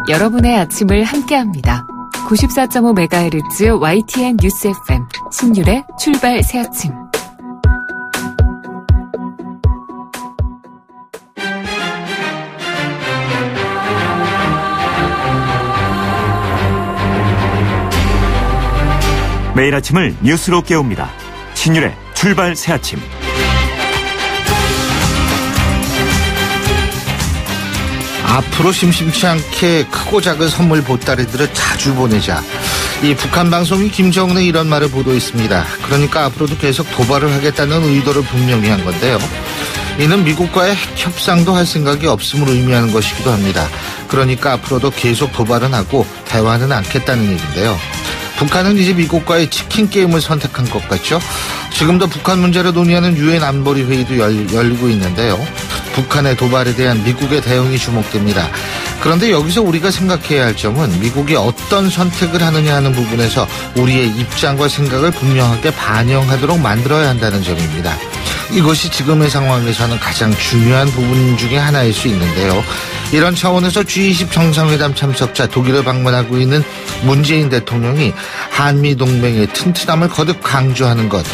여러분의 아침을 함께합니다. 94.5MHz YTN 뉴스 FM 신율의 출발 새아침. 매일 아침을 뉴스로 깨웁니다. 신율의 출발 새아침. 앞으로 심심치 않게 크고 작은 선물 보따리들을 자주 보내자. 이 북한 방송이 김정은의 이런 말을 보도했습니다. 그러니까 앞으로도 계속 도발을 하겠다는 의도를 분명히 한 건데요. 이는 미국과의 핵 협상도 할 생각이 없음을 의미하는 것이기도 합니다. 그러니까 앞으로도 계속 도발은 하고 대화는 않겠다는 얘기인데요. 북한은 이제 미국과의 치킨 게임을 선택한 것 같죠? 지금도 북한 문제를 논의하는 유엔 안보리 회의도 열리고 있는데요. 북한의 도발에 대한 미국의 대응이 주목됩니다. 그런데 여기서 우리가 생각해야 할 점은 미국이 어떤 선택을 하느냐 하는 부분에서 우리의 입장과 생각을 분명하게 반영하도록 만들어야 한다는 점입니다. 이것이 지금의 상황에서는 가장 중요한 부분 중에 하나일 수 있는데요. 이런 차원에서 G20 정상회담 참석자 독일을 방문하고 있는 문재인 대통령이 한미동맹의 튼튼함을 거듭 강조하는 것,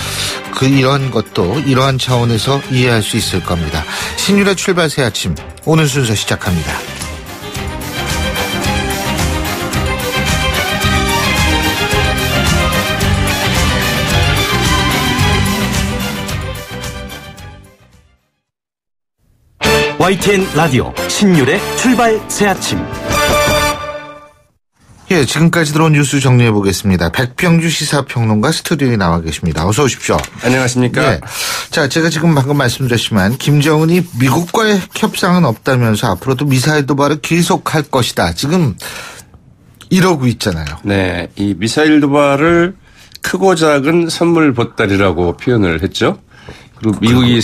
이런 것도 이러한 차원에서 이해할 수 있을 겁니다. 신율의 출발 새 아침, 오늘 순서 시작합니다. YTN 라디오 신율의 출발 새아침. 예, 지금까지 들어온 뉴스 정리해 보겠습니다. 백병주 시사평론가 스튜디오에 나와 계십니다. 어서 오십시오. 안녕하십니까. 예. 자, 제가 지금 방금 말씀드렸지만 김정은이 미국과의 협상은 없다면서 앞으로도 미사일 도발을 계속할 것이다. 지금 이러고 있잖아요. 네, 이 미사일 도발을 크고 작은 선물 보따리라고 표현을 했죠. 그리고 미국이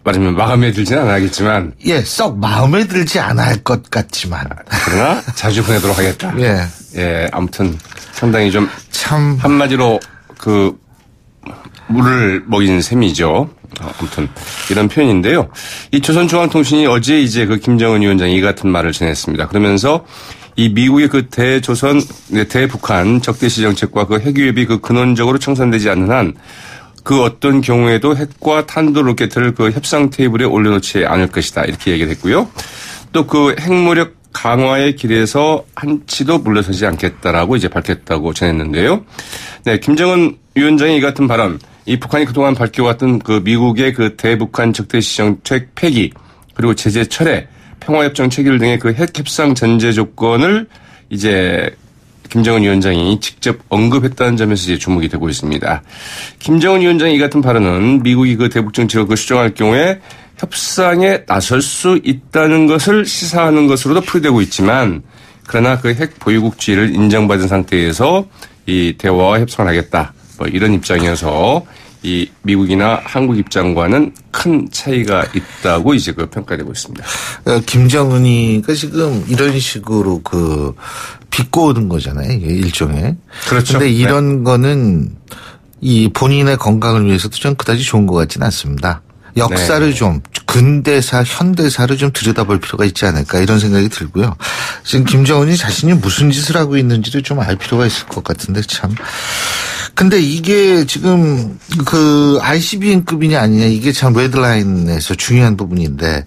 말하면 마음에 들지는 않았겠지만. 예, 썩 마음에 들지 않을 것 같지만. 그러나 자주 보내도록 하겠다. 예. 예, 아무튼 상당히 좀 한마디로 물을 먹인 셈이죠. 아무튼 이런 표현인데요. 이 조선중앙통신이 어제 이제 그 김정은 위원장이 이 같은 말을 전했습니다. 그러면서 이 미국의 그 대북한 적대시 정책과 그 핵위협이 그 근원적으로 청산되지 않는 한 그 어떤 경우에도 핵과 탄도 로켓을 그 협상 테이블에 올려놓지 않을 것이다. 이렇게 얘기를 했고요. 또 그 핵무력 강화의 길에서 한치도 물러서지 않겠다라고 이제 밝혔다고 전했는데요. 네, 김정은 위원장의 이 같은 발언, 이 북한이 그동안 밝혀왔던 그 미국의 그 대북한 적대시 정책 폐기, 그리고 제재 철회, 평화협정 체결 등의 그 핵 협상 전제 조건을 이제 김정은 위원장이 직접 언급했다는 점에서 이제 주목이 되고 있습니다. 김정은 위원장의 이 같은 발언은 미국이 그 대북 정책을 그 수정할 경우에 협상에 나설 수 있다는 것을 시사하는 것으로도 풀이되고 있지만, 그러나 그 핵 보유국주의를 인정받은 상태에서 이 대화와 협상을 하겠다. 뭐 이런 입장이어서 이 미국이나 한국 입장과는 큰 차이가 있다고 이제 그 평가되고 있습니다. 김정은이가 지금 이런 식으로 비꼬는 거잖아요. 일종의. 그렇죠. 그런데 이런 거는 이 본인의 건강을 위해서도 좀 그다지 좋은 것 같지는 않습니다. 역사를 좀 근대사, 현대사를 좀 들여다볼 필요가 있지 않을까 이런 생각이 들고요. 지금 김정은이 자신이 무슨 짓을 하고 있는지를 좀 알 필요가 있을 것 같은데 참. 근데 이게 지금 ICBM급이냐 아니냐 이게 참 레드라인에서 중요한 부분인데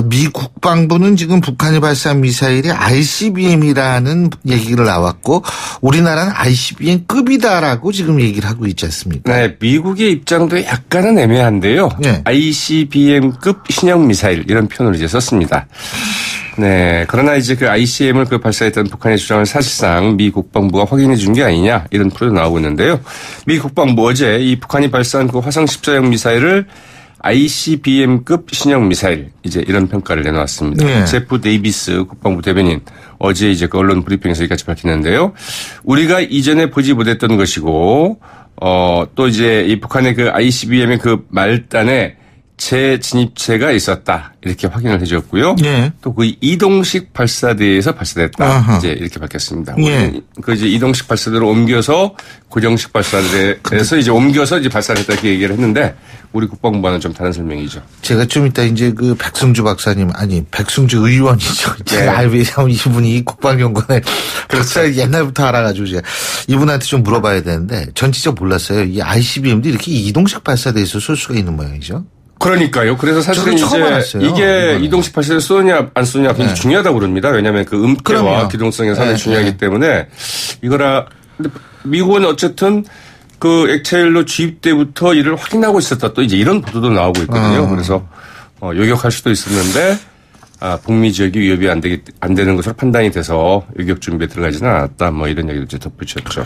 미 국방부는 지금 북한이 발사한 미사일이 ICBM이라는 얘기를 나왔고 우리나라는 ICBM급이다라고 지금 얘기를 하고 있지 않습니까? 네, 미국의 입장도 약간은 애매한데요. 네. ICBM급 신형 미사일 이런 표현을 이제 썼습니다. 네, 그러나 이제 그 ICBM을 발사했던 북한의 주장을 사실상 미 국방부가 확인해 준 게 아니냐 이런 프로도 나오고 있는데요. 미 국방부 어제 이 북한이 발사한 그 화성 14형 미사일을 ICBM급 신형 미사일 이제 이런 평가를 내놓았습니다. 네. 제프 데이비스 국방부 대변인 어제 이제 그 언론 브리핑에서 이같이 밝혔는데요. 우리가 이전에 보지 못했던 것이고 또 이제 이 북한의 그 ICBM의 그 말단에 재진입체가 있었다. 이렇게 확인을 해줬고요. 예. 또 그 이동식 발사대에서 발사됐다. 아하. 이제 이렇게 밝혔습니다. 예. 그 이제 이동식 발사대로 ом겨서 고정식 발사대에서 이제 옮겨서 이제 발사했다 이렇게 얘기를 했는데 우리 국방부와는 좀 다른 설명이죠. 제가 좀 이따 이제 그 백승주 박사님, 아니, 백승주 의원이죠. 네. 왜냐면 이분이 국방연구원에 박사 옛날부터 알아가지고 제가 이분한테 좀 물어봐야 되는데 전 진짜 몰랐어요. 이 ICBM도 이렇게 이동식 발사대에서 쏠 수가 있는 모양이죠. 그러니까요. 그래서 사실은 저도 처음 이제 알았어요, 이게 이번에. 이동식 발사를 쏘냐 안 쏘냐 굉장히 중요하다고 그럽니다. 왜냐하면 그 음태와 그럼요. 기동성이 상당히 네, 중요하기 네. 때문에 이거라 근데 미국은 어쨌든 그 액체일로 주입 때부터 이를 확인하고 있었다. 또 이제 이런 보도도 나오고 있거든요. 그래서 요격할 수도 있었는데 북미 지역이 위협이 안 되는 것으로 판단이 돼서 요격 준비에 들어가지는 않았다. 뭐 이런 얘기도 이제 덧붙였죠.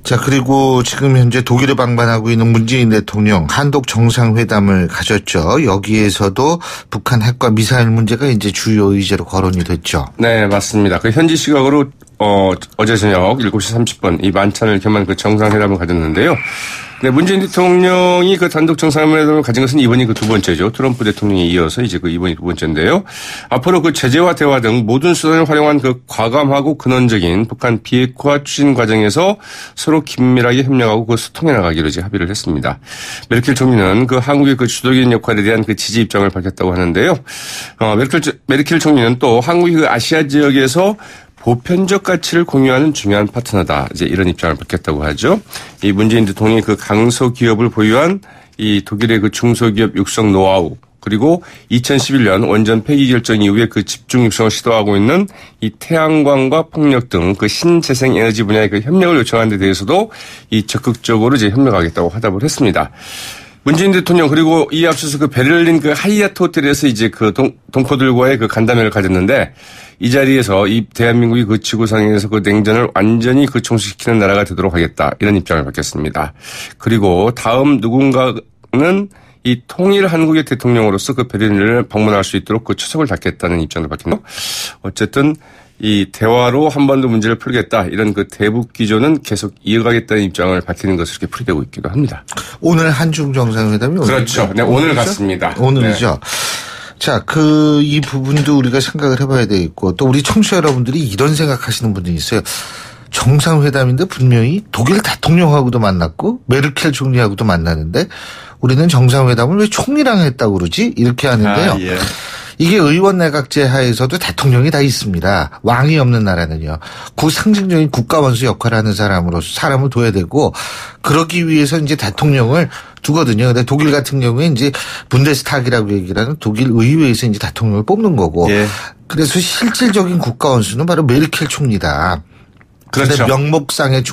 자, 그리고 지금 현재 독일을 방문하고 있는 문재인 대통령 한독 정상회담을 가졌죠. 여기에서도 북한 핵과 미사일 문제가 이제 주요 의제로 거론이 됐죠. 네, 맞습니다. 그 현지 시각으로 어제 저녁 7시 30분 이 만찬을 겸한 그 정상회담을 가졌는데요. 네, 문재인 대통령이 그 단독 정상회담을 가진 것은 이번이 그 두 번째죠. 트럼프 대통령에 이어서 이제 그 이번이 두 번째인데요. 앞으로 그 제재와 대화 등 모든 수단을 활용한 그 과감하고 근원적인 북한 비핵화 추진 과정에서 서로 긴밀하게 협력하고 그 소통해 나가기로 이제 합의를 했습니다. 메르켈 총리는 그 한국의 그 주도적인 역할에 대한 그 지지 입장을 밝혔다고 하는데요. 메르켈 총리는 또 한국이 그 아시아 지역에서 보편적 가치를 공유하는 중요한 파트너다. 이제 이런 입장을 밝혔다고 하죠. 이 문재인 대통령이 그 강소 기업을 보유한 이 독일의 그 중소기업 육성 노하우 그리고 2011년 원전 폐기 결정 이후에 그 집중 육성을 시도하고 있는 이 태양광과 풍력 등 그 신재생 에너지 분야의 그 협력을 요청한 데 대해서도 이 적극적으로 이제 협력하겠다고 화답을 했습니다. 문재인 대통령 그리고 이에 앞서서 그 베를린 그 하이아트 호텔에서 이제 그 동포들과의 그 간담회를 가졌는데 이 자리에서 이 대한민국이 그 지구상에서 그 냉전을 완전히 그 종식시키는 나라가 되도록 하겠다 이런 입장을 밝혔습니다. 그리고 다음 누군가는 이 통일 한국의 대통령으로서 그 베를린을 방문할 수 있도록 그 초석을 닫겠다는 입장을 밝혔고 어쨌든 이 대화로 한반도 문제를 풀겠다 이런 그 대북 기조는 계속 이어가겠다는 입장을 밝히는 것으로 이렇게 풀이되고 있기도 합니다. 오늘 한중 정상회담이 그렇죠. 네, 오늘 갔습니다. 오늘이죠. 네. 자, 이 부분도 우리가 생각을 해봐야 되겠고 또 우리 청취자 여러분들이 이런 생각하시는 분들이 있어요. 정상회담인데 분명히 독일 대통령하고도 만났고 메르켈 총리하고도 만나는데 우리는 정상회담을 왜 총리랑 했다고 그러지? 이렇게 하는데요. 예. 이게 의원 내각제 하에서도 대통령이 다 있습니다. 왕이 없는 나라는요. 상징적인 국가 원수 역할을 하는 사람을 둬야 되고 그러기 위해서 이제 대통령을 두거든요. 근데 독일 같은 경우에 이제 분데스타그라고 얘기를 하는 독일 의회에서 이제 대통령을 뽑는 거고. 예. 그래서 실질적인 국가 원수는 바로 메르켈 총리다. 그런데 그렇죠. 명목상의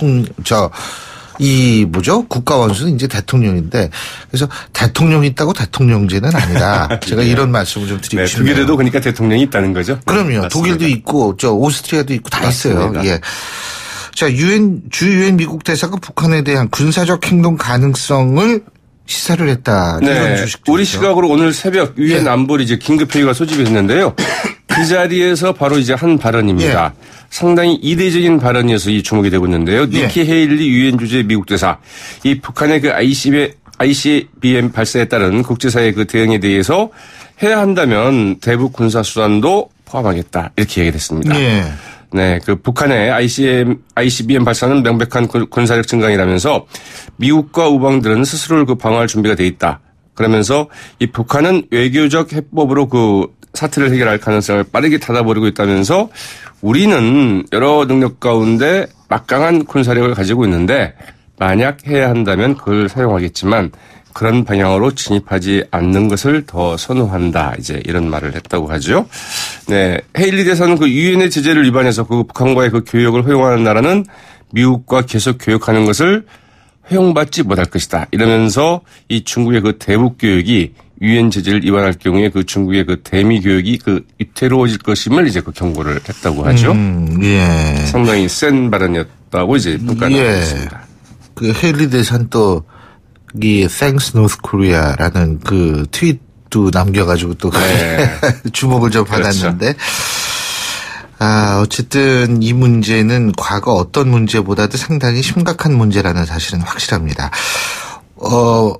국가 원수는 이제 대통령인데 그래서 대통령이 있다고 대통령제는 아니다. 제가 이런 말씀을 좀 드리고 싶네요. 독일에도 그러니까 대통령이 있다는 거죠. 그럼요. 맞습니다. 독일도 있고 오스트리아도 있고 다 맞습니다. 있어요. 예. 자, 유엔 미국 대사가 북한에 대한 군사적 행동 가능성을 시사를 했다. 이런 네. 소식도 우리 있죠. 시각으로 오늘 새벽 유엔 예. 안보리 이제 긴급 회의가 소집이 됐는데요. 그 자리에서 바로 이제 한 발언입니다. 상당히 이례적인 발언이어서 이 주목이 되고 있는데요. 니키 헤일리 유엔 주재 미국 대사 이 북한의 그 ICBM 발사에 따른 국제사회의 그 대응에 대해서 해야 한다면 대북 군사 수단도 포함하겠다 이렇게 얘기했습니다. 예. 네, 그 북한의 ICBM 발사는 명백한 군사력 증강이라면서 미국과 우방들은 스스로를 그 방어할 준비가 돼 있다. 그러면서 이 북한은 외교적 해법으로 그 사태를 해결할 가능성을 빠르게 닫아버리고 있다면서 우리는 여러 능력 가운데 막강한 군사력을 가지고 있는데 만약 해야 한다면 그걸 사용하겠지만 그런 방향으로 진입하지 않는 것을 더 선호한다. 이제 이런 말을 했다고 하죠. 네. 헤일리 대사는 그 유엔의 제재를 위반해서 그 북한과의 그 교역을 허용하는 나라는 미국과 계속 교역하는 것을 허용받지 못할 것이다. 이러면서 이 중국의 그 대북 교역이 유엔 제재를 위반할 경우에 그 중국의 그 대미 교역이 그 위태로워질 것임을 이제 그 경고를 했다고 하죠. 예. 상당히 센 발언이었다고 이제 평가를 하고 있습니다. 그 헤일리 대사는 또 이 Thanks North Korea라는 그 트윗도 남겨가지고 또 네. 주목을 좀 받았는데 어쨌든 이 문제는 과거 어떤 문제보다도 상당히 심각한 문제라는 사실은 확실합니다.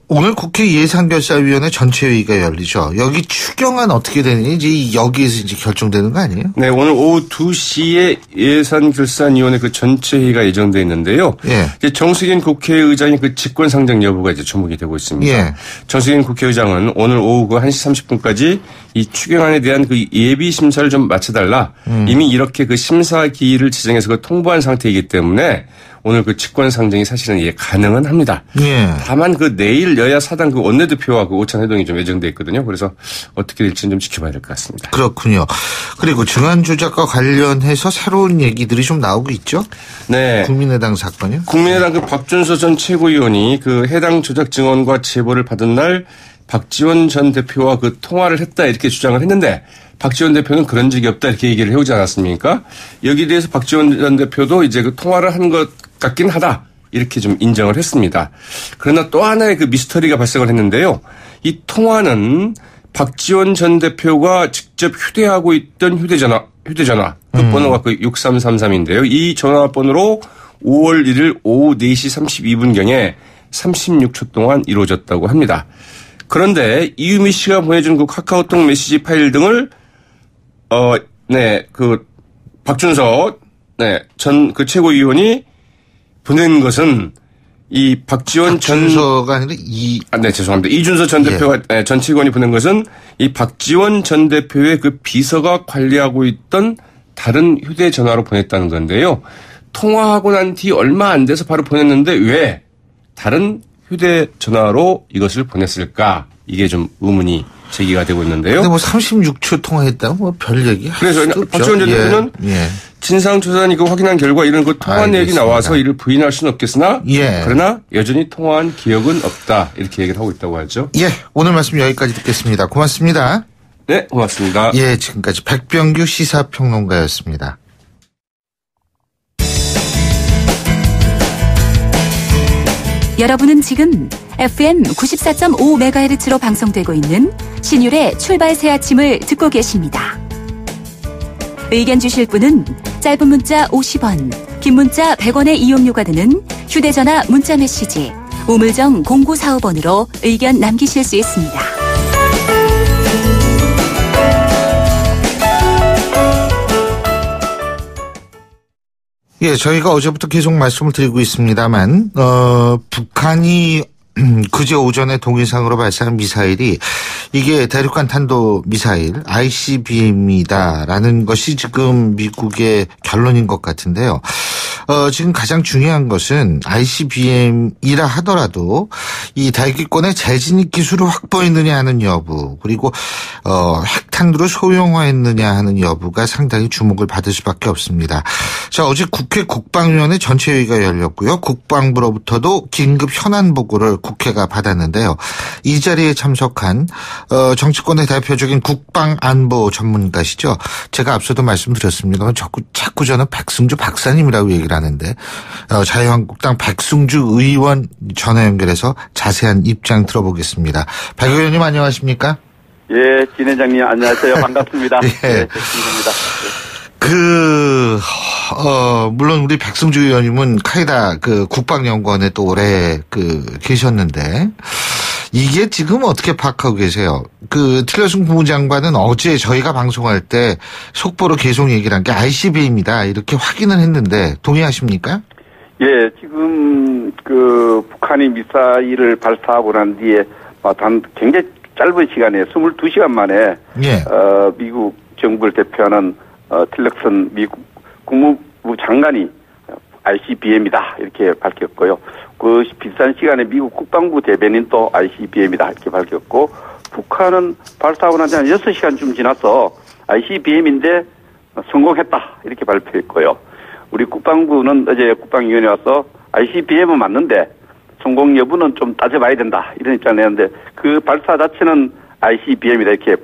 오늘 국회 예산결산위원회 전체회의가 열리죠. 여기 추경안 어떻게 되는지 여기에서 이제 결정되는 거 아니에요? 네, 오늘 오후 2시에 예산결산위원회 그 전체회의가 예정돼 있는데요. 예. 이제 정세균 국회의장의 그 직권상정 여부가 이제 주목이 되고 있습니다. 예. 정세균 국회의장은 오늘 오후 그 1시 30분까지 이 추경안에 대한 그 예비 심사를 좀 마쳐달라. 이미 이렇게 그 심사 기일을 지정해서 그 통보한 상태이기 때문에 오늘 그 직권상정이 사실은 예, 가능은 합니다. 예. 다만 그 내일 여야 사당 그 원내대표와 그 오찬 회동이 좀 예정돼 있거든요. 그래서 어떻게 될지는 좀 지켜봐야 될 것 같습니다. 그렇군요. 그리고 증안 조작과 관련해서 새로운 얘기들이 좀 나오고 있죠? 네. 국민의당 사건이요? 국민의당 그 박준서 전 최고위원이 그 해당 조작 증언과 제보를 받은 날 박지원 전 대표와 그 통화를 했다 이렇게 주장을 했는데 박지원 대표는 그런 적이 없다 이렇게 얘기를 해오지 않았습니까? 여기에 대해서 박지원 전 대표도 이제 그 통화를 한 것 같긴 하다 이렇게 좀 인정을 했습니다. 그러나 또 하나의 그 미스터리가 발생을 했는데요. 이 통화는 박지원 전 대표가 직접 휴대하고 있던 휴대전화 그 번호가 그 6333인데요. 이 전화번호로 5월 1일 오후 4시 32분경에 36초 동안 이루어졌다고 합니다. 그런데 이유미 씨가 보내준 그 카카오톡 메시지 파일 등을 그 박준서 전 그 최고위원이 보낸 것은 이 박지원 박준서가 아니라 죄송합니다. 이준서 전 대표가 전 최고위원이 보낸 것은 이 박지원 전 대표의 그 비서가 관리하고 있던 다른 휴대전화로 보냈다는 건데요. 통화하고 난 뒤 얼마 안 돼서 바로 보냈는데 왜 다른 휴대전화로 이것을 보냈을까? 이게 좀 의문이 제기가 되고 있는데요. 근데 뭐 36초 통화했다고 뭐 별 얘기. 그래서 박지원 전 대표는 진상조사단이 그 확인한 결과 이런 그 통화 내역이 나와서 이를 부인할 수는 없겠으나 그러나 여전히 통화한 기억은 없다 이렇게 얘기를 하고 있다고 하죠. 예, 오늘 말씀 여기까지 듣겠습니다. 고맙습니다. 네, 고맙습니다. 예, 지금까지 백병규 시사평론가였습니다. 여러분은 지금 FM 94.5MHz로 방송되고 있는 신율의 출발 새 아침을 듣고 계십니다. 의견 주실 분은 짧은 문자 50원, 긴 문자 100원의 이용료가 드는 휴대전화 문자메시지 우물정 0945번으로 의견 남기실 수 있습니다. 예, 저희가 어제부터 계속 말씀을 드리고 있습니다만, 북한이 그제 오전에 동해상으로 발사한 미사일이 이게 대륙간 탄도 미사일 ICBM이다라는 것이 지금 미국의 결론인 것 같은데요. 지금 가장 중요한 것은 ICBM이라 하더라도 이 대기권의 재진입 기술을 확보했느냐 하는 여부, 그리고 핵탄두를 소형화했느냐 하는 여부가 상당히 주목을 받을 수밖에 없습니다. 자, 어제 국회 국방위원회 전체회의가 열렸고요. 국방부로부터도 긴급 현안 보고를 국회가 받았는데요. 이 자리에 참석한 정치권의 대표적인 국방안보 전문가시죠. 제가 앞서도 말씀드렸습니다만 자꾸 저는 백승주 박사님이라고 얘기를 하는데 자유한국당 백승주 의원 전화 연결해서 자세한 입장 들어보겠습니다. 백 의원님 안녕하십니까? 예, 진 회장님 안녕하세요. 반갑습니다. 예. 네, 백승주입니다. 물론 우리 백승주 의원님은 카이다 국방연구원에 또 오래 계셨는데 이게 지금 어떻게 파악하고 계세요? 틀려sun 국무장관은 어제 저희가 방송할 때 속보로 계속 얘기를 한 게 ICBM이다 이렇게 확인을 했는데 동의하십니까? 예, 지금 북한이 미사일을 발사하고 난 뒤에 굉장히 짧은 시간에 22시간 만에 미국 정부를 대표하는 틸러슨 미국 국무부 장관이 ICBM이다 이렇게 밝혔고요. 그 비슷한 시간에 미국 국방부 대변인도 ICBM이다 이렇게 밝혔고 북한은 발사하고 난 지 한 6시간쯤 지나서 ICBM인데 성공했다 이렇게 발표했고요. 우리 국방부는 어제 국방위원회 와서 ICBM은 맞는데 성공 여부는 좀 따져봐야 된다 이런 입장을 내는데 그 발사 자체는 ICBM이다 이렇게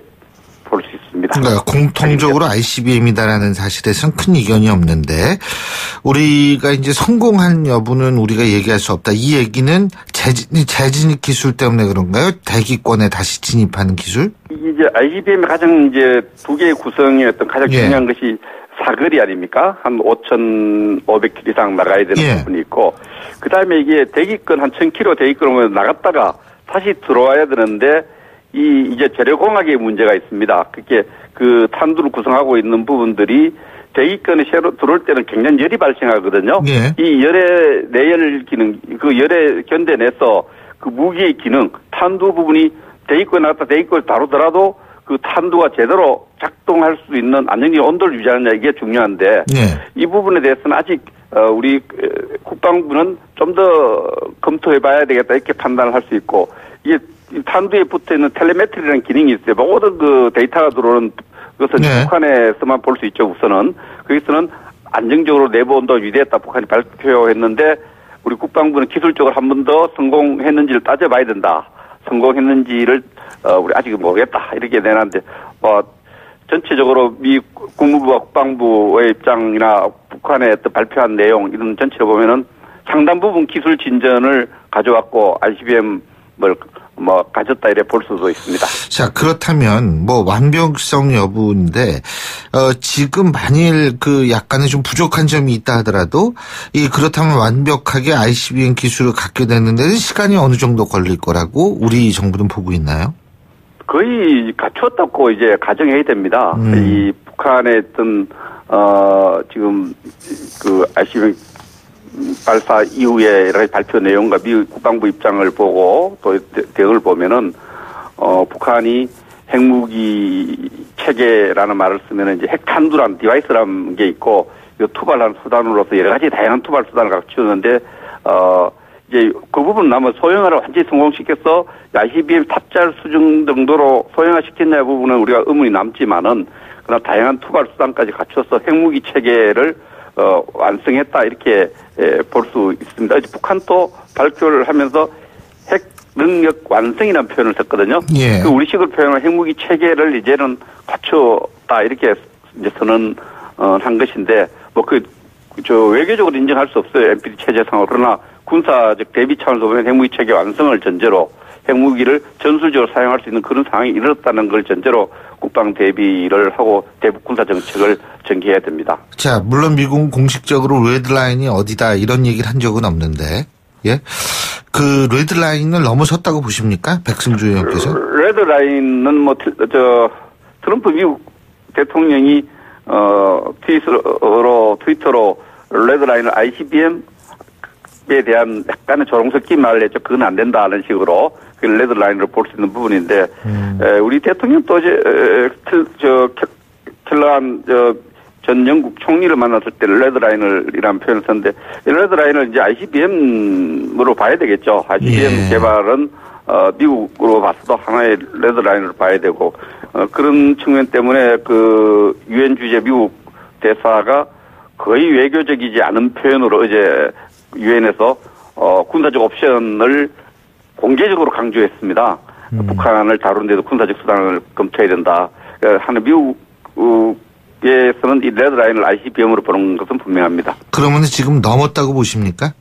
볼 수 있습니다. 그러니까 공통적으로 ICBM이다라는 사실에서는 큰 이견이 없는데 우리가 이제 성공한 여부는 우리가 얘기할 수 없다. 이 얘기는 재진입 기술 때문에 그런가요? 대기권에 다시 진입하는 기술? 이제 ICBM의 가장 이제 두 개의 구성의 어떤 가장 중요한 것이 사거리 아닙니까? 한 5,500km 이상 나가야 되는 부분이 있고, 그 다음에 이게 대기권 한 1,000km 대기권을 나갔다가 다시 들어와야 되는데, 이제 재료공학의 문제가 있습니다. 그게 그 탄두를 구성하고 있는 부분들이 대기권에 새로 들어올 때는 굉장히 열이 발생하거든요. 이 열의 내열 기능, 그 열에 견뎌내서 그 무기의 기능, 탄두 부분이 대기권에 나갔다 대기권을 다루더라도 그 탄두가 제대로 작동할 수 있는 안정적인 온도를 유지하느냐 이게 중요한데 이 부분에 대해서는 아직 우리 국방부는 좀 더 검토해봐야 되겠다 이렇게 판단을 할 수 있고 이게 탄두에 붙어있는 텔레메트리라는 기능이 있어요. 모든 그 데이터가 들어오는 것은 북한에서만 볼 수 있죠. 우선은 거기서는 안정적으로 내부 온도가 유지했다 북한이 발표했는데 우리 국방부는 기술적으로 한 번 더 성공했는지를 따져봐야 된다. 성공했는지를 우리 아직 모르겠다 이렇게 내놨는데 전체적으로 미 국무부와 국방부의 입장이나 북한의 어떤 발표한 내용 이런 전체를 보면은 상당 부분 기술 진전을 가져왔고 ICBM을 가졌다 이래 볼 수도 있습니다. 자, 그렇다면 완벽성 여부인데 지금 만일 그 약간의 좀 부족한 점이 있다 하더라도 그렇다면 완벽하게 ICBM 기술을 갖게 되는 데는 시간이 어느 정도 걸릴 거라고 우리 정부는 보고 있나요? 거의 갖추었다고 이제 가정해야 됩니다. 이 북한의 어떤 지금 그 ICBM 발사 이후에 여러 가지 발표 내용과 미 국방부 입장을 보고 또 대응을 보면은 북한이 핵무기 체계라는 말을 쓰면은 이제 핵탄두라는 디바이스라는 게 있고 이 투발하는 수단으로서 여러 가지 다양한 투발 수단을 갖추었는데 이제 그 부분 남은 소형화를 완전히 성공시켜서 ICBM 탑재할 수준 정도로 소형화시켰냐 부분은 우리가 의문이 남지만은 그러나 다양한 투발 수단까지 갖춰서 핵무기 체계를 완성했다 이렇게 볼 수 있습니다. 북한도 발표를 하면서 핵 능력 완성이라는 표현을 썼거든요. 그 우리식으로 표현한 핵무기 체계를 이제는 갖췄다 이렇게 이제 선언한 것인데 외교적으로 인정할 수 없어요. NPT 체제상으로. 그러나 군사적 대비 차원에서 보면 핵무기 체계 완성을 전제로 핵무기를 전술적으로 사용할 수 있는 그런 상황이 이르렀다는 걸 전제로 국방 대비를 하고 대북 군사 정책을 전개해야 됩니다. 자, 물론 미국은 공식적으로 레드라인이 어디다 이런 얘기를 한 적은 없는데, 그 레드라인을 넘어섰다고 보십니까? 백승주 의원께서? 레드라인은 트럼프 미국 대통령이 트위터로 레드라인을 ICBM에 대한 약간의 조롱 섞인 말을 했죠. 그건 안 된다는 식으로 그 레드라인으로 볼 수 있는 부분인데 우리 대통령도 켈러한 전 영국 총리를 만났을 때 레드라인이라는 표현을 썼는데 레드라인을 이제 ICBM으로 봐야 되겠죠. ICBM 개발은 미국으로 봤어도 하나의 레드라인으로 봐야 되고 그런 측면 때문에 그 유엔 주재 미국 대사가 거의 외교적이지 않은 표현으로 어제 유엔에서 군사적 옵션을 공개적으로 강조했습니다. 북한을 다루는데도 군사적 수단을 검토해야 된다. 하는 미국에서는 이 레드라인을 ICBM으로 보는 것은 분명합니다. 그러면 지금 넘었다고 보십니까?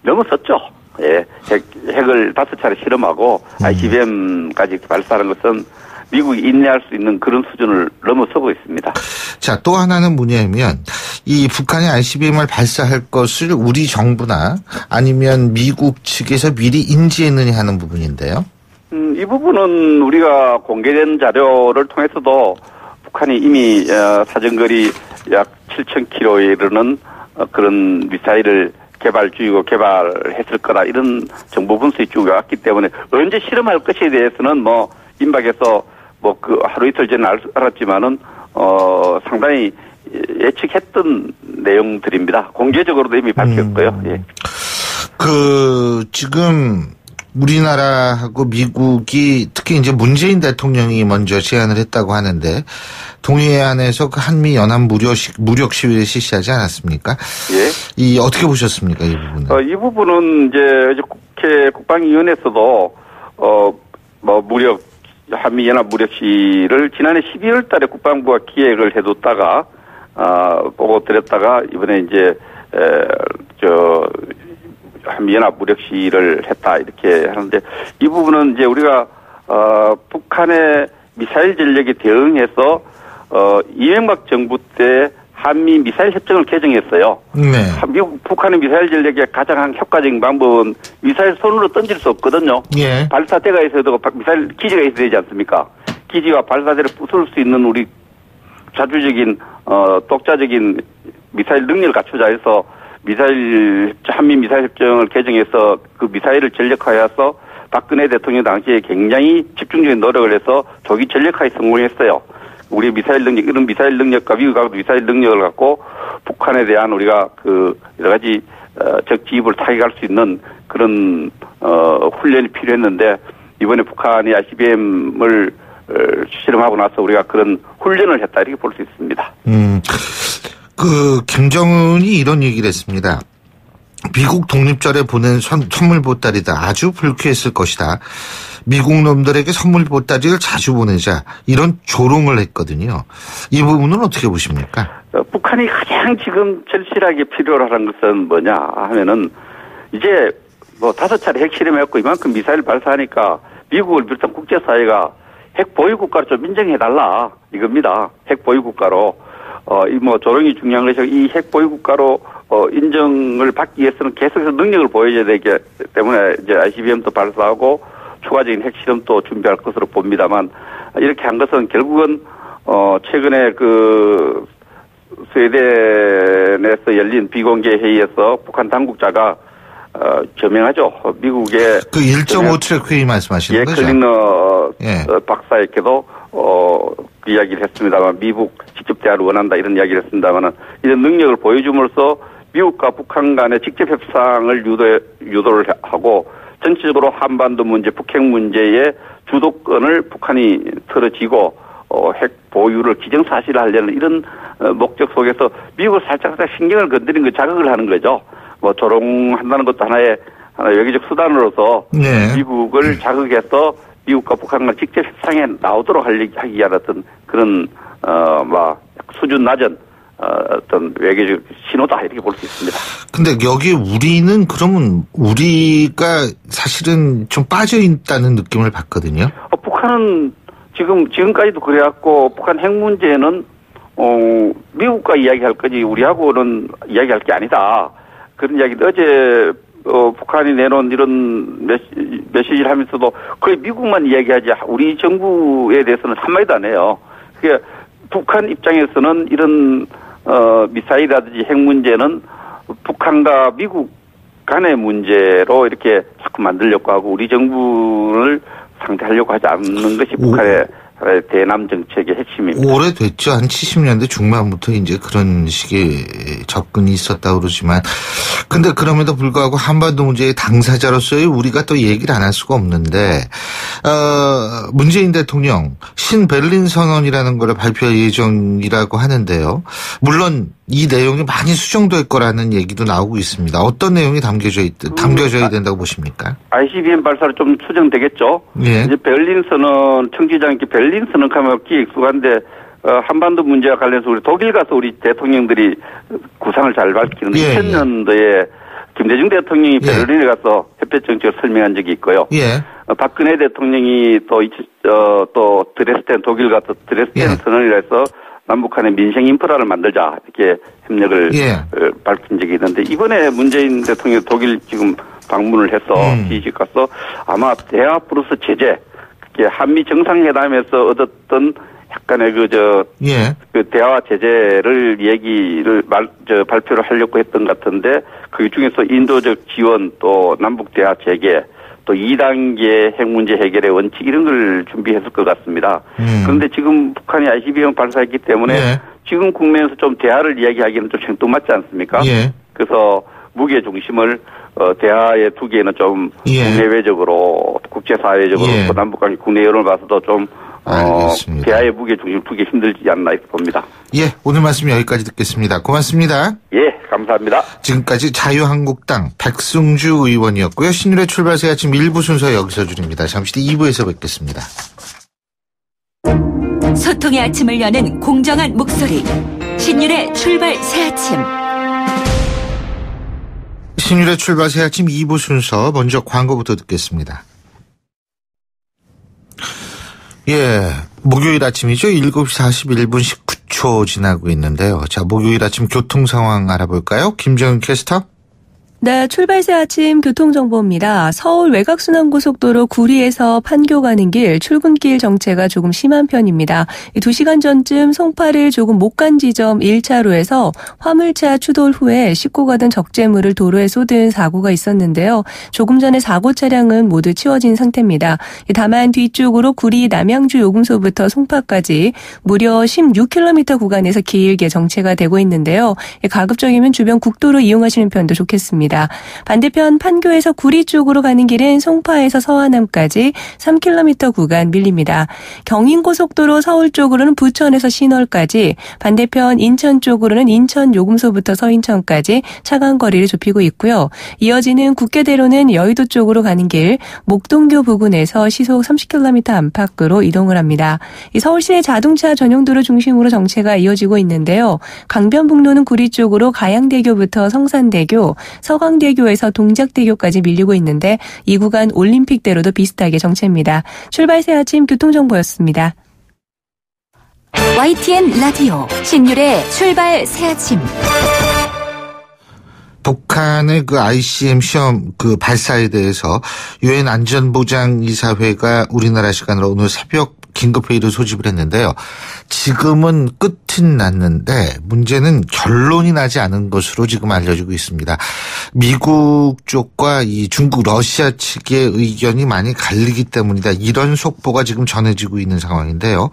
넘었었죠. 핵을 5차례 실험하고 ICBM까지 발사하는 것은 미국이 인내할 수 있는 그런 수준을 넘어서고 있습니다. 자, 또 하나는 뭐냐면 이 북한이 ICBM을 발사할 것을 우리 정부나 아니면 미국 측에서 미리 인지했느냐 하는 부분인데요. 이 부분은 우리가 공개된 자료를 통해서도 북한이 이미 사정거리 약 7,000km에 이르는 그런 미사일을 개발했을 거다 이런 정보 분석이 쭉 왔기 때문에 언제 실험할 것에 대해서는 임박에서 그 하루 이틀 전에 알았지만은 상당히 예측했던 내용들입니다. 공개적으로도 이미 밝혔고요. 지금 우리나라하고 미국이 특히 이제 문재인 대통령이 먼저 제안을 했다고 하는데 동해안에서 그 한미 연합 무력 시위를 실시하지 않았습니까? 이 어떻게 보셨습니까, 이 부분은? 이 부분은 이제 국회 국방위원회에서도 한미 연합 무력 시위를 지난해 12월 달에 국방부가 기획을 해뒀다가 보고 드렸다가 이번에 이제 한미연합 무력 시위를 했다 이렇게 하는데 이 부분은 이제 우리가 북한의 미사일 전력에 대응해서 이명박 정부 때 한미 미사일 협정을 개정했어요. 네. 미국 북한의 미사일 전략의 가장 효과적인 방법은 미사일 손으로 던질 수 없거든요. 예. 발사대가 있어도 미사일 기지가 있어야 되지 않습니까? 기지와 발사대를 부술 수 있는 우리 자주적인 독자적인 미사일 능력을 갖추자 해서 한미 미사일 협정을 개정해서 그 미사일을 전력화해서 박근혜 대통령 당시에 굉장히 집중적인 노력을 해서 조기 전력화에 성공했어요. 우리의 미사일 능력, 이런 미사일 능력과 미국하고 미사일 능력을 갖고 북한에 대한 우리가 그 여러 가지 적지입을 타격할 수 있는 그런 훈련이 필요했는데 이번에 북한이 ICBM을 실험하고 나서 우리가 그런 훈련을 했다 이렇게 볼 수 있습니다. 김정은이 이런 얘기를 했습니다. 미국 독립절에 보낸 선물 보따리다. 아주 불쾌했을 것이다. 미국 놈들에게 선물 보따리를 자주 보내자. 이런 조롱을 했거든요. 이 부분은 어떻게 보십니까? 북한이 가장 지금 절실하게 필요로 하는 것은 뭐냐 하면은 이제 5차례 핵실험했고 이만큼 미사일 발사하니까 미국을 비롯한 국제사회가 핵 보유국가로 좀 인정해달라. 이겁니다. 핵 보유국가로. 조롱이 중요한 것이 이 핵 보유국가로 인정을 받기 위해서는 계속해서 능력을 보여줘야 되기 때문에 이제 ICBM도 발사하고 추가적인 핵실험도 준비할 것으로 봅니다만 이렇게 한 것은 결국은 최근에 그 스웨덴에서 열린 비공개 회의에서 북한 당국자가 저명하죠. 미국의 그 1.5트랙 회의 말씀하시는 거죠? 클리너 박사에게도 그 이야기를 했습니다만 미국 직접 대화를 원한다 이런 이야기를 했습니다만 이런 능력을 보여줌으로써 미국과 북한 간의 직접 협상을 유도를 하고 전체적으로 한반도 문제, 북핵 문제의 주도권을 북한이 틀어쥐고 핵 보유를 기정사실화하려는 이런 목적 속에서 미국을 살짝 신경을 건드린 자극을 하는 거죠. 조롱한다는 것도 하나의 외교적 수단으로서 미국을 자극해서 미국과 북한과 직접 협상에 나오도록 하기 위한 어떤 그런 수준 낮은 어떤 외교적 신호다 이렇게 볼 수 있습니다. 근데 여기 우리는 그러면 우리가 사실은 좀 빠져 있다는 느낌을 받거든요. 북한은 지금까지도 그래왔고 북한 핵 문제는 미국과 이야기할 거지 우리하고는 이야기할 게 아니다. 그런 이야기도 어제 북한이 내놓은 이런 메시지를 하면서도 거의 미국만 이야기하지 우리 정부에 대해서는 한마디도 안 해요. 그게 북한 입장에서는 이런 미사일이라든지 핵 문제는 북한과 미국 간의 문제로 이렇게 자꾸 만들려고 하고 우리 정부를 상대하려고 하지 않는 것이 북한의 대남 정책의 핵심입니다. 오래됐죠. 한 70년대 중반부터 이제 그런 식의 접근이 있었다고 그러지만 근데 그럼에도 불구하고 한반도 문제의 당사자로서의 우리가 또 얘기를 안 할 수가 없는데 문재인 대통령 신베를린 선언이라는 걸 발표할 예정이라고 하는데요. 물론 이 내용이 많이 수정될 거라는 얘기도 나오고 있습니다. 어떤 내용이 담겨져야 된다고 보십니까? ICBM 발사로 좀 수정되겠죠. 예. 이제 베를린 선언 청취자님께 베를린 선언하면 익숙한데 한반도 문제와 관련해서 우리 독일 가서 우리 대통령들이 구상을 잘 밝히는데 2000년도에 김대중 대통령이 베를린에 가서 협회 정책을 설명한 적이 있고요. 박근혜 대통령이 또 드레스덴 독일 가서 드레스덴 선언이라 해서 남북한의 민생 인프라를 만들자 이렇게 협력을 밝힌 적이 있는데 이번에 문재인 대통령이 독일 지금 방문을 해서 시식 가서 아마 대화 플러스 제재 한미 정상회담에서 얻었던 약간의 그 대화 제재를 발표를 하려고 했던 것 같은데 그 중에서 인도적 지원 또 남북 대화 재개 또 2단계 핵 문제 해결의 원칙 이런 걸 준비했을 것 같습니다. 그런데 지금 북한이 ICBM 발사했기 때문에 지금 국면에서 좀 대화를 이야기하기는 좀 생뚱맞지 않습니까? 그래서 무게 중심을 대화에 두기에는 좀 국내외적으로 국제사회적으로 또 남북 관계 국내 여론을 봐서도 좀 대화의 무게 중심을 두기 힘들지 않나 이렇게 봅니다. 오늘 말씀 여기까지 듣겠습니다. 고맙습니다. 감사합니다. 지금까지 자유한국당 백승주 의원이었고요. 신율의 출발새 아침 1부 순서 여기서 줄입니다. 잠시 뒤 2부에서 뵙겠습니다. 소통의 아침을 여는 공정한 목소리 신율의 출발새 아침. 신율의 출발새 아침 2부 순서 먼저 광고부터 듣겠습니다. 목요일 아침이죠. 7시 41분 초 지나고 있는데요. 자, 목요일 아침 교통 상황 알아볼까요? 김정은 캐스터. 네, 출발새 아침 교통정보입니다. 서울 외곽순환고속도로 구리에서 판교 가는 길 출근길 정체가 조금 심한 편입니다. 2시간 전쯤 송파를 조금 못 간 지점 1차로에서 화물차 추돌 후에 싣고 가던 적재물을 도로에 쏟은 사고가 있었는데요. 조금 전에 사고 차량은 모두 치워진 상태입니다. 다만 뒤쪽으로 구리 남양주 요금소부터 송파까지 무려 16km 구간에서 길게 정체가 되고 있는데요. 가급적이면 주변 국도로 이용하시는 편도 좋겠습니다. 반대편 판교에서 구리 쪽으로 가는 길은 송파에서 서하남까지 3km 구간 밀립니다. 경인고속도로 서울 쪽으로는 부천에서 신월까지, 반대편 인천 쪽으로는 인천 요금소부터 서인천까지 차간 거리를 좁히고 있고요. 이어지는 국계대로는 여의도 쪽으로 가는 길 목동교 부근에서 시속 30km 안팎으로 이동을 합니다. 서울시내 자동차 전용도로 중심으로 정체가 이어지고 있는데요. 강변북로는 구리 쪽으로 가양대교부터 성산대교, 서강대교에서 동작대교까지 밀리고 있는데 이 구간 올림픽대로도 비슷하게 정체입니다. 출발새 아침 교통정보였습니다. YTN 라디오 신율의 출발 새 아침. 북한의 그 ICM 시험 그 발사에 대해서 유엔 안전보장이사회가 우리나라 시간으로 오늘 새벽 긴급회의를 소집을 했는데요. 지금은 끝이 났는데 문제는 결론이 나지 않은 것으로 지금 알려지고 있습니다. 미국 쪽과 이 중국, 러시아 측의 의견이 많이 갈리기 때문이다. 이런 속보가 지금 전해지고 있는 상황인데요.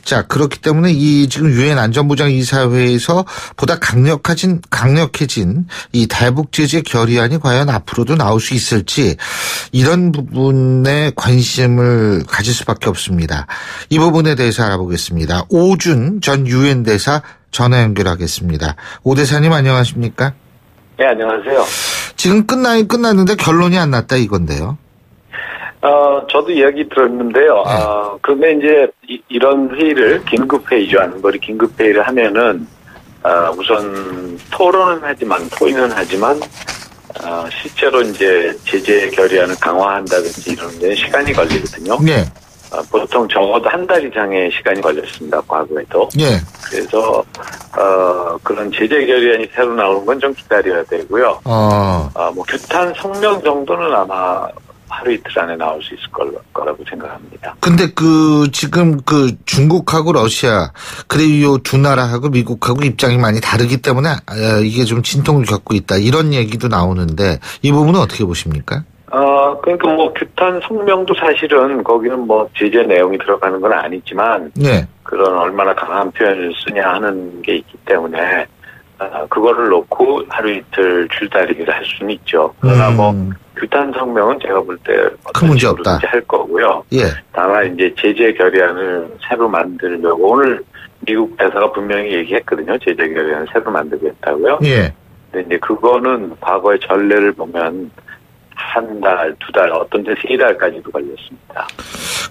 자, 그렇기 때문에 이 지금 유엔 안전보장이사회에서 보다 강력해진 이 대북 제재 결의안이 과연 앞으로도 나올 수 있을지 이런 부분에 관심을 가질 수밖에 없습니다. 이 부분에 대해서 알아보겠습니다. 오준 전 유엔 대사 전화 연결하겠습니다. 오 대사님 안녕하십니까? 네, 안녕하세요. 지금 끝났는데 결론이 안 났다 이건데요. 저도 이야기 들었는데요. 네. 그러면 이제 이런 회의를 긴급회의죠. 안보리 긴급회의를 하면은 우선 토론은 하지만 토의는 하지만 실제로 이제 제재 결의안을 강화한다든지 이런 데 시간이 걸리거든요. 네. 보통 적어도 한 달 이상의 시간이 걸렸습니다. 과거에도. 네. 그래서 그런 제재 결의안이 새로 나오는 건 좀 기다려야 되고요. 뭐 규탄 성명 정도는 아마 하루 이틀 안에 나올 수 있을 거라고 생각합니다. 근데 지금 중국하고 러시아, 그리고 이 두 나라하고 미국하고 입장이 많이 다르기 때문에 이게 좀 진통을 겪고 있다. 이런 얘기도 나오는데 이 부분은 어떻게 보십니까? 그러니까 뭐 규탄 성명도 사실은 거기는 뭐 제재 내용이 들어가는 건 아니지만 네. 그런 얼마나 강한 표현을 쓰냐 하는 게 있기 때문에 그거를 놓고 하루 이틀 줄다리기를 할 수는 있죠. 그러나 뭐 규탄 성명은 제가 볼 때 큰 문제 없다. 할 거고요. 예. 다만 이제 제재 결의안을 새로 만들려고 오늘 미국 대사가 분명히 얘기했거든요. 제재 결의안을 새로 만들겠다고요. 예. 근데 이제 그거는 과거의 전례를 보면 한 달, 두 달, 어떤 데 세 달까지도 걸렸습니다.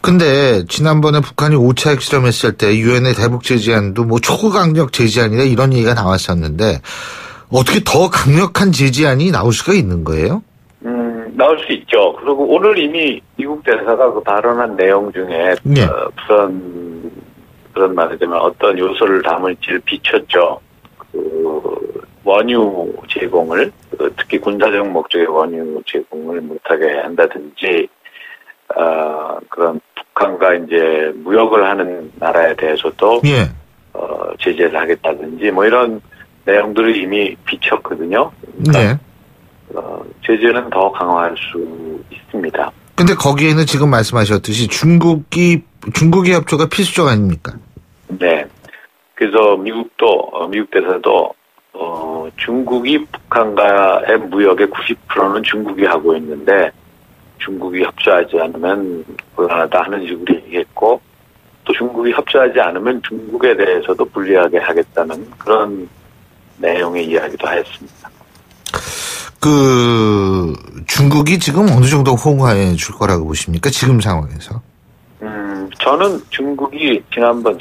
근데 지난번에 북한이 5차 핵실험했을 때 유엔의 대북 제재안도 뭐 초강력 제재안이다 이런 얘기가 나왔었는데 어떻게 더 강력한 제재안이 나올 수가 있는 거예요? 나올 수 있죠. 그리고 오늘 이미 미국 대사가 그 발언한 내용 중에 네. 그런 말하자면 어떤 요소를 담을지를 비췄죠. 원유 제공을 특히 군사적 목적의 원유 제공을 못하게 한다든지 그런 북한과 이제 무역을 하는 나라에 대해서도 예. 제재를 하겠다든지 뭐 이런 내용들을 이미 비쳤거든요. 그러니까 네. 제재는 더 강화할 수 있습니다. 근데 거기에는 지금 말씀하셨듯이 중국의 협조가 필수적 아닙니까? 네. 그래서 미국 대사도 중국이 북한과의 무역의 90%는 중국이 하고 있는데 중국이 협조하지 않으면 곤란하다 하는 식으로 얘기했고 또 중국이 협조하지 않으면 중국에 대해서도 불리하게 하겠다는 그런 내용의 이야기도 하였습니다. 중국이 지금 어느 정도 호응해 줄 거라고 보십니까? 지금 상황에서? 저는 중국이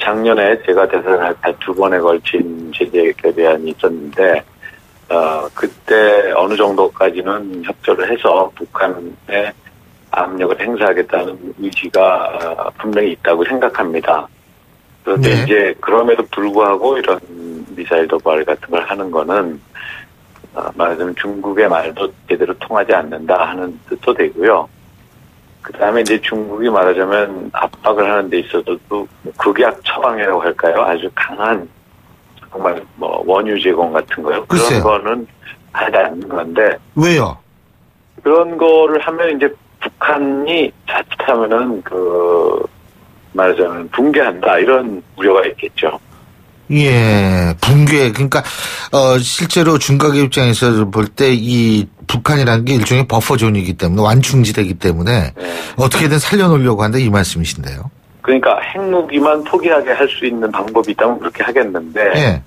작년에 제가 대사를 할 때 두 번에 걸친 제재 결의안이 있었는데, 그때 어느 정도까지는 협조를 해서 북한에 압력을 행사하겠다는 의지가 분명히 있다고 생각합니다. 그런데 네. 이제 그럼에도 불구하고 이런 미사일 도발 같은 걸 하는 거는 말하자면 중국의 말도 제대로 통하지 않는다 하는 뜻도 되고요. 그 다음에 이제 중국이 말하자면 압박을 하는 데 있어서도 극약 처방이라고 할까요? 아주 강한 정말 뭐 원유 제공 같은 거요. 글쎄요. 그런 거는 하지 않는 건데. 왜요? 그런 거를 하면 이제 북한이 자칫하면은 말하자면 붕괴한다 이런 우려가 있겠죠. 예, 붕괴. 그러니까 실제로 중국의 입장에서 볼 때 이 북한이라는 게 일종의 버퍼존이기 때문에 완충지대이기 때문에 네. 어떻게든 살려놓으려고 한다 이 말씀이신데요. 그러니까 핵무기만 포기하게 할 수 있는 방법이 있다면 그렇게 하겠는데 예.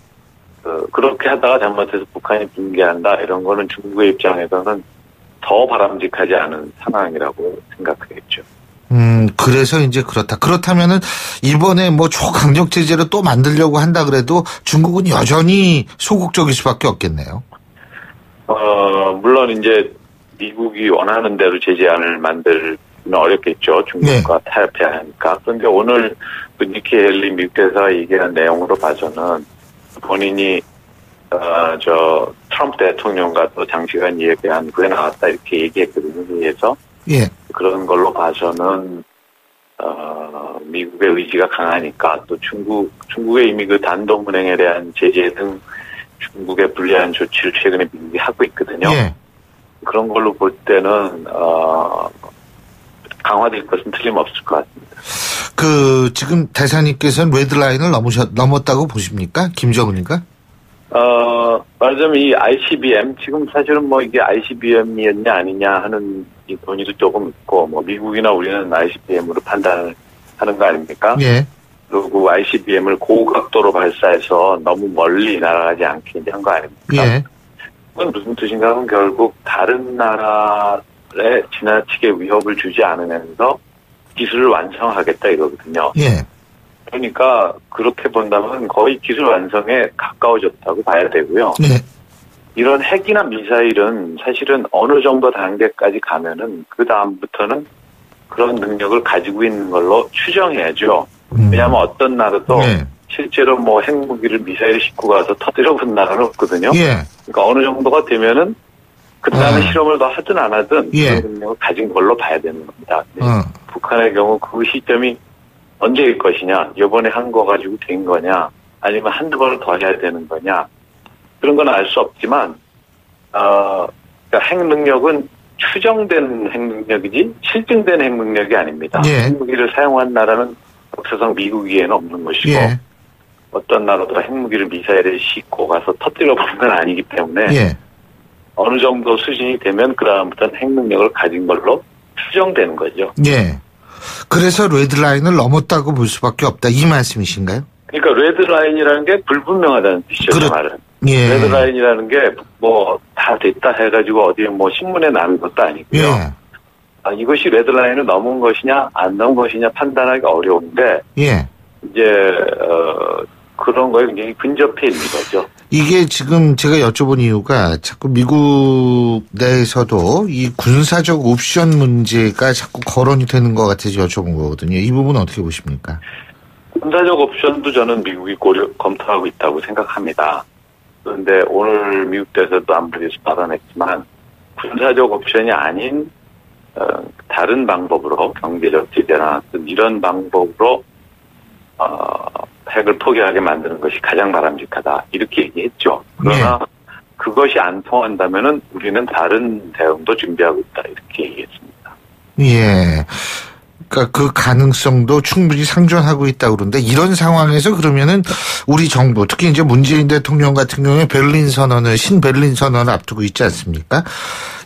그렇게 하다가 잘못해서 북한이 붕괴한다 이런 거는 중국의 입장에서는 더 바람직하지 않은 상황이라고 생각하겠죠. 그래서 이제 그렇다. 그렇다면은 이번에 뭐 초강력 제재를 또 만들려고 한다 그래도 중국은 여전히 소극적일 수밖에 없겠네요. 물론 이제 미국이 원하는 대로 제재안을 만들면 어렵겠죠. 중국과 네. 타협해야 하니까. 그런데 오늘 니키 헬리 미국 대사가 얘기한 내용으로 봐서는 본인이 트럼프 대통령과 또 장시간 얘기한 그에 나왔다 이렇게 얘기했거든요. 그래서 예. 그런 걸로 봐서는 미국의 의지가 강하니까 또 중국의 이미 그 단독은행에 대한 제재 등 중국의 불리한 조치를 최근에 미국이 하고 있거든요. 예. 그런 걸로 볼 때는 강화될 것은 틀림없을 것 같습니다. 지금 대사님께서는 레드라인을 넘었다고 보십니까? 김정은이가? 말하자면 이 ICBM, 지금 사실은 뭐 이게 ICBM이었냐 아니냐 하는 이 논의도 조금 있고, 뭐 미국이나 우리는 ICBM으로 판단을 하는 거 아닙니까? 예. 그리고 ICBM을 고각도로 발사해서 너무 멀리 날아가지 않게 한 거 아닙니까? 예. 그건 무슨 뜻인가 하면 결국 다른 나라에 지나치게 위협을 주지 않으면서 기술을 완성하겠다 이거거든요. 예. 그러니까 그렇게 본다면 거의 기술 완성에 가까워졌다고 봐야 되고요. 예. 이런 핵이나 미사일은 사실은 어느 정도 단계까지 가면은 그 다음부터는 그런 능력을 가지고 있는 걸로 추정해야죠. 왜냐하면 어떤 나라도 예. 실제로 뭐 핵무기를 미사일에 싣고 가서 터뜨려 본 나라는 없거든요. 예. 그러니까 어느 정도가 되면은 그 다음에 실험을 더 하든 안 하든 예. 그런 능력을 가진 걸로 봐야 되는 겁니다. 북한의 경우 그 시점이 언제일 것이냐, 이번에 한 거 가지고 된 거냐, 아니면 한두 번을 더 해야 되는 거냐, 그런 건 알 수 없지만, 그러니까 핵 능력은 추정된 핵 능력이지 실증된 핵 능력이 아닙니다. 예. 핵무기를 사용한 나라는 역사상 미국에는 없는 것이고, 예. 어떤 나라도 핵무기를 미사일에 싣고 가서 터뜨려 보는 건 아니기 때문에, 예. 어느 정도 수준이 되면 그 다음부터는 핵 능력을 가진 걸로 추정되는 거죠. 예. 그래서 레드라인을 넘었다고 볼 수밖에 없다. 이 말씀이신가요? 그러니까 레드라인이라는 게 불분명하다는 뜻이죠. 말은. 예. 레드라인이라는 게 뭐 다 됐다 해가지고 어디에 뭐 신문에 나는 것도 아니고요. 예. 이것이 레드라인을 넘은 것이냐 안 넘은 것이냐 판단하기 어려운데 예. 이제 그런 거에 굉장히 근접해 있는 거죠. 이게 지금 제가 여쭤본 이유가 자꾸 미국 내에서도 이 군사적 옵션 문제가 자꾸 거론이 되는 것 같아서 여쭤본 거거든요. 이 부분은 어떻게 보십니까? 군사적 옵션도 저는 미국이 검토하고 있다고 생각합니다. 그런데 오늘 미국 대사도 안보리에서 발언했지만 군사적 옵션이 아닌 다른 방법으로 경제적 제재나 이런 방법으로 핵을 포기하게 만드는 것이 가장 바람직하다 이렇게 얘기했죠. 그러나 그것이 안 통한다면은 우리는 다른 대응도 준비하고 있다 이렇게 얘기했습니다. 예. 그러니까 그 가능성도 충분히 상존하고 있다 그러는데 이런 상황에서 그러면은 우리 정부 특히 이제 문재인 대통령 같은 경우에 신베를린 선언을 앞두고 있지 않습니까?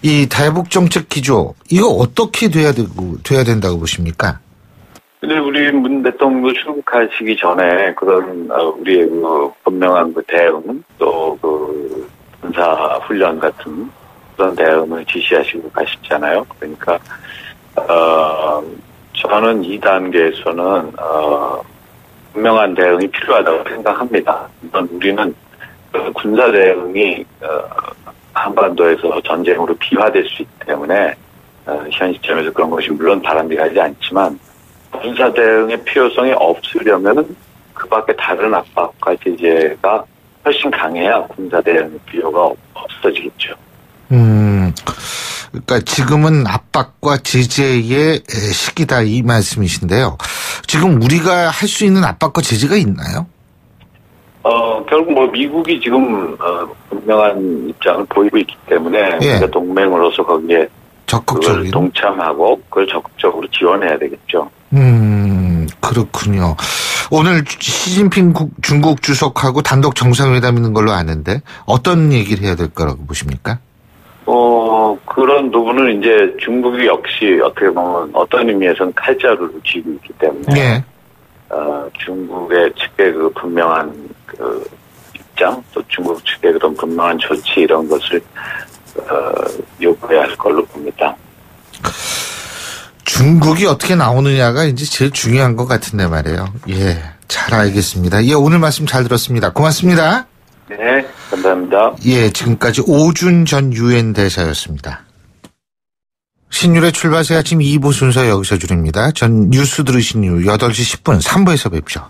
이 대북 정책 기조 이거 어떻게 돼야 된다고 보십니까? 근데 우리 문 대통령도 출국하시기 전에 그런 우리의 그 분명한 그 대응 또 그 군사 훈련 같은 그런 대응을 지시하시고 가셨잖아요. 그러니까 저는 이 단계에서는 분명한 대응이 필요하다고 생각합니다. 우리는 군사 대응이 한반도에서 전쟁으로 비화될 수 있기 때문에 현 시점에서 그런 것이 물론 바람직하지 않지만 군사 대응의 필요성이 없으려면은 밖에 다른 압박과 제재가 훨씬 강해야 군사 대응의 필요가 없어지겠죠. 그러니까 지금은 압박과 제재의 시기다 이 말씀이신데요. 지금 우리가 할 수 있는 압박과 제재가 있나요? 결국 뭐 미국이 지금 분명한 입장을 보이고 있기 때문에 우리가 동맹으로서 거기에 적극적으로 동참하고 그걸 적극적으로 지원해야 되겠죠. 그렇군요. 오늘 시진핑 중국 주석하고 단독 정상회담 있는 걸로 아는데 어떤 얘기를 해야 될 거라고 보십니까? 그런 부분은 이제 중국이 역시 어떻게 보면 어떤 의미에서는 칼자루를 쥐고 있기 때문에 중국의 측의 그 분명한 그 입장 또 중국 측의 그런 분명한 조치 이런 것을 요구해야 할 걸로 봅니다. 중국이 어떻게 나오느냐가 이제 제일 중요한 것 같은데 말이에요. 예, 잘 알겠습니다. 예, 오늘 말씀 잘 들었습니다. 고맙습니다. 네, 감사합니다. 예, 지금까지 오준 전 유엔 대사였습니다. 신율의 출발새 아침 2부 순서 여기서 줄입니다. 전 뉴스 들으신 이후 8시 10분 3부에서 뵙죠.